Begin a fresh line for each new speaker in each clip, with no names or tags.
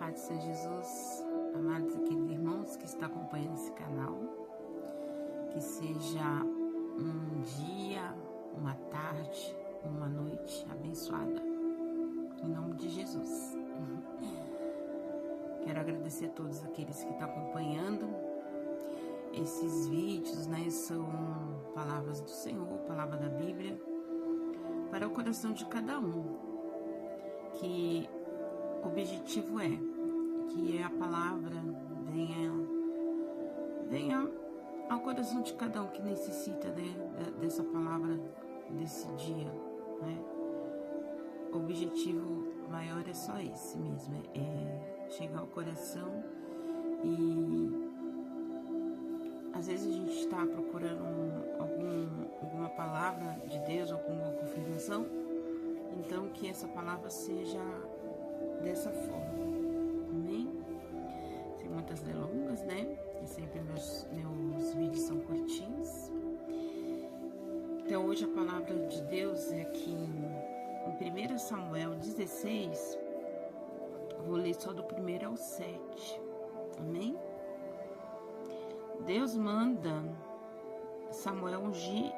Paz do Senhor Jesus, amados aqueles irmãos que estão acompanhando esse canal, que seja um dia, uma tarde, uma noite abençoada, em nome de Jesus. Quero agradecer a todos aqueles que estão acompanhando esses vídeos, né? São palavras do Senhor, palavra da Bíblia, para o coração de cada um, que o objetivo é que a palavra venha ao coração de cada um que necessita, né, dessa palavra, desse dia, né? O objetivo maior é só esse mesmo, é chegar ao coração. E às vezes a gente está procurando alguma palavra de Deus, alguma confirmação, então que essa palavra seja dessa forma, amém? Sem muitas delongas, né? E sempre meus vídeos são curtinhos. Então hoje a palavra de Deus é aqui em 1 Samuel 16, vou ler só do 1 ao 7, amém? Deus manda Samuel ungir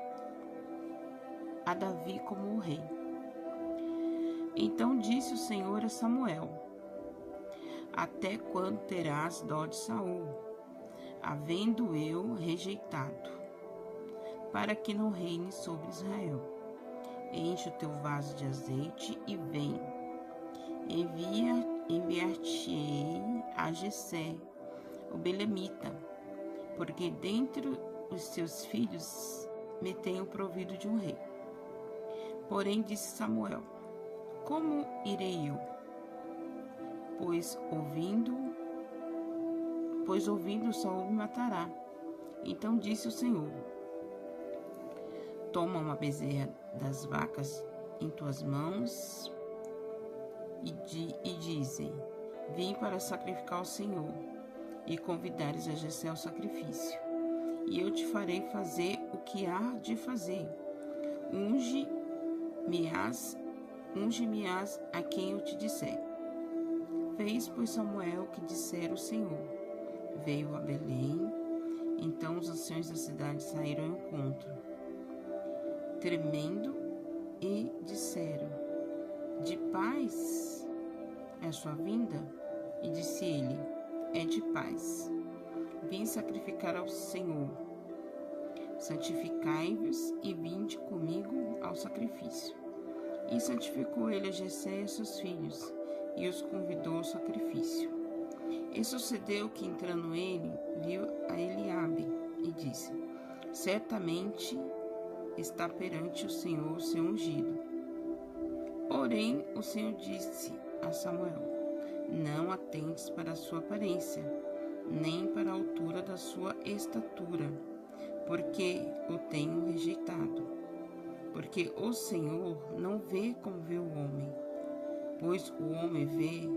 a Davi como o rei. Então disse o Senhor a Samuel: até quando terás dó de Saul, havendo eu rejeitado, para que não reine sobre Israel? Enche o teu vaso de azeite e vem. Enviar-te-ei a Jessé, o belemita, porque dentre os seus filhos me tenho provido de um rei. Porém disse Samuel: como irei eu? Pois ouvindo Saul me matará. Então disse o Senhor: toma uma bezerra das vacas em tuas mãos e dizem: vim para sacrificar ao Senhor, e convidares a Jessé ao sacrifício. E eu te farei fazer o que há de fazer. Unge-me-ás a quem eu te disser. Fez, pois, Samuel o que dissera o Senhor. Veio a Belém. Então os anciões da cidade saíram ao encontro, tremendo, e disseram: de paz é a sua vinda? E disse ele: é de paz. Vim sacrificar ao Senhor. Santificai-vos e vinde comigo ao sacrifício. E santificou ele a Jessé e a seus filhos, e os convidou ao sacrifício. E sucedeu que, entrando ele, viu a Eliabe, e disse: certamente está perante o Senhor o seu ungido. Porém o Senhor disse a Samuel: não atentes para a sua aparência, nem para a altura da sua estatura, porque o tenho rejeitado. Porque o Senhor não vê como vê o homem, pois o homem vê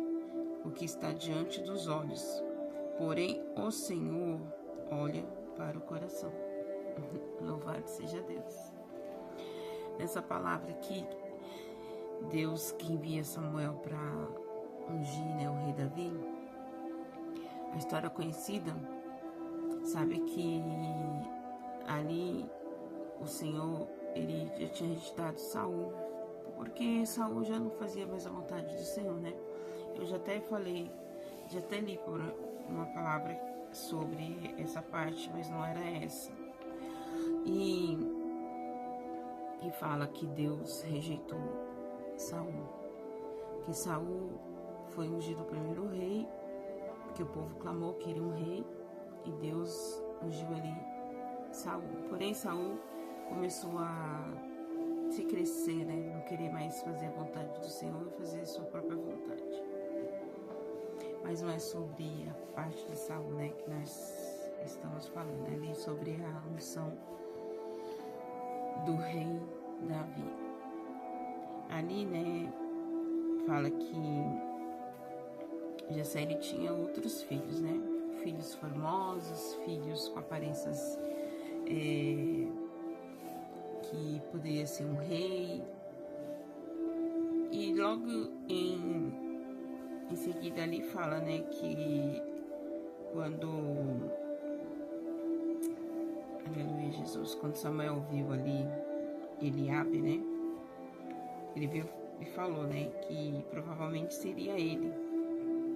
o que está diante dos olhos, porém o Senhor olha para o coração. Louvado seja Deus. Nessa palavra aqui, Deus que envia Samuel para ungir, né, o rei Davi, a história conhecida, sabe que ali o Senhor, ele já tinha rejeitado Saul, porque Saul já não fazia mais a vontade do Senhor, né? Eu já até li por uma palavra sobre essa parte, mas não era essa. E fala que Deus rejeitou Saul, que Saul foi ungido o primeiro rei, porque o povo clamou que queria um rei, e Deus ungiu ali Saul. Porém Saul começou a se crescer, né? Não querer mais fazer a vontade do Senhor e fazer a sua própria vontade. Mas não é sobre a parte de Saul, né, que nós estamos falando, ali sobre a unção do rei Davi. Ali, né, fala que Jessé tinha outros filhos, né? Filhos formosos, filhos com aparências que poderia ser um rei. E logo em seguida ali fala, né, que quando, aleluia, Jesus, quando Samuel viu ali Eliabe, né, ele viu e falou, né, que provavelmente seria ele,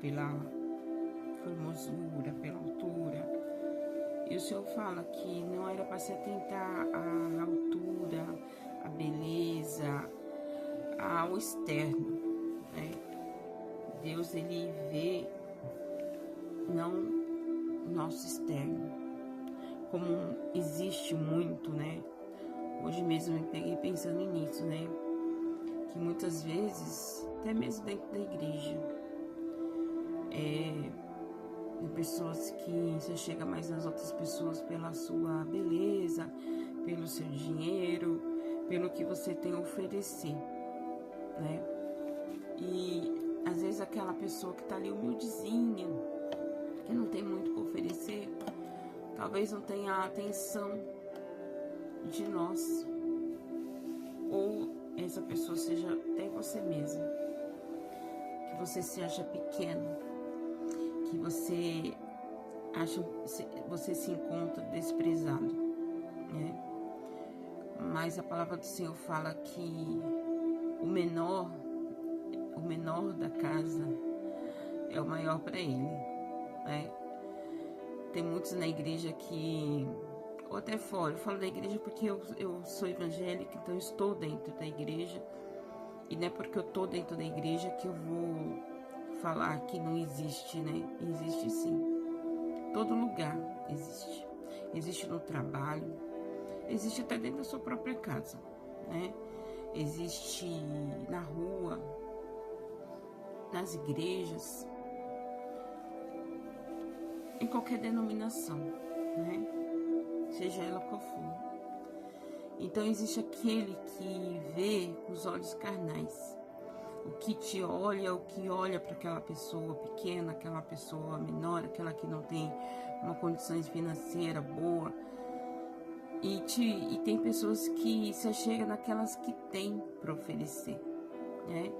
pela formosura, pela altura. E o Senhor fala que não era para se atentar à altura, à beleza, ao externo, né? Deus, ele vê não o nosso externo, como existe muito, né? Hoje mesmo eu me peguei pensando nisso, né? Que muitas vezes, até mesmo dentro da igreja, tem pessoas que você chega mais nas outras pessoas pela sua beleza, pelo seu dinheiro, pelo que você tem a oferecer, né? E às vezes aquela pessoa que tá ali humildezinha, que não tem muito para oferecer, talvez não tenha a atenção de nós, ou essa pessoa seja até você mesmo, que você se acha pequeno, que você se encontra desprezado, né? Mas a palavra do Senhor fala que o menor da casa é o maior para ele, né? Tem muitos na igreja que, ou até fora, eu falo da igreja porque eu sou evangélica, então eu estou dentro da igreja, e não é porque eu estou dentro da igreja que eu vou falar que não existe, né? Existe sim. Todo lugar existe. Existe no trabalho, existe até dentro da sua própria casa, né? Existe na rua, nas igrejas, em qualquer denominação, né? Seja ela qual for. Então existe aquele que vê com os olhos carnais, o que te olha, o que olha para aquela pessoa pequena, aquela pessoa menor, aquela que não tem uma condição financeira boa. E tem pessoas que se achegam naquelas que têm para oferecer, né?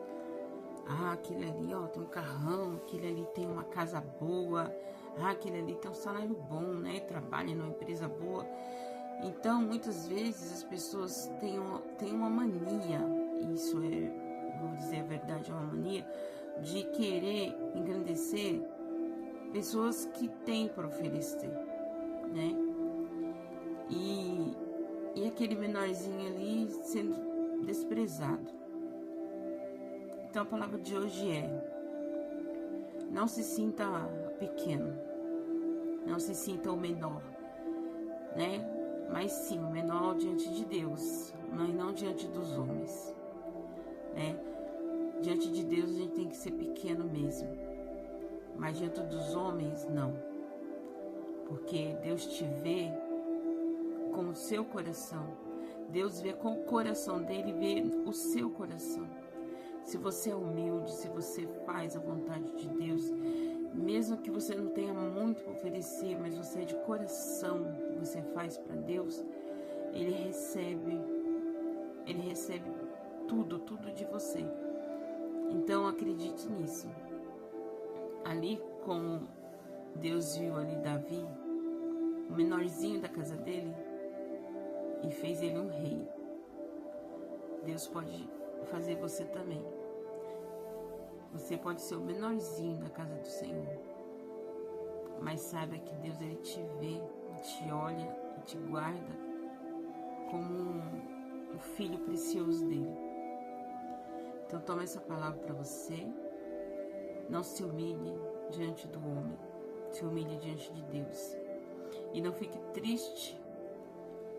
Ah, aquele ali, ó, tem um carrão, aquele ali tem uma casa boa, ah, aquele ali tem um salário bom, né? Trabalha numa empresa boa. Então, muitas vezes as pessoas têm uma mania, isso é, vou dizer a verdade, é uma mania, de querer engrandecer pessoas que têm para oferecer, né? E aquele menorzinho ali sendo desprezado. Então a palavra de hoje é: não se sinta pequeno, não se sinta o menor, né? Mas sim, o menor diante de Deus, mas não diante dos homens, né? Diante de Deus a gente tem que ser pequeno mesmo, mas diante dos homens não, porque Deus te vê com o seu coração, Deus vê com o coração dele, vê o seu coração. Se você é humilde, se você faz a vontade de Deus, mesmo que você não tenha muito para oferecer, mas você é de coração, você faz para Deus, Ele recebe tudo de você. Então acredite nisso. Ali como Deus viu ali Davi, o menorzinho da casa dele, e fez ele um rei, Deus pode fazer você também. Você pode ser o menorzinho da casa do Senhor, mas saiba que Deus, ele te vê, te olha e te guarda como um filho precioso dele. Então toma essa palavra para você. Não se humilhe diante do homem, se humilhe diante de Deus. E não fique triste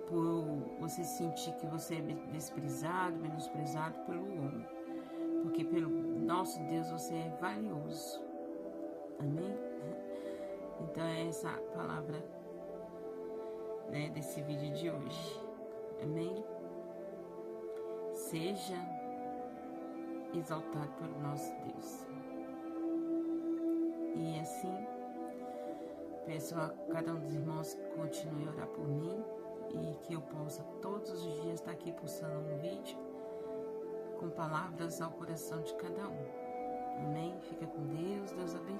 por você sentir que você é desprezado, menosprezado pelo homem, porque pelo nosso Deus você é valioso. Amém? Então é essa palavra, né, desse vídeo de hoje. Amém? Seja exaltado pelo nosso Deus. E assim, peço a cada um dos irmãos que continue a orar por mim e que eu possa todos os dias estar aqui postando um vídeo com palavras ao coração de cada um. Amém? Fica com Deus, Deus abençoe.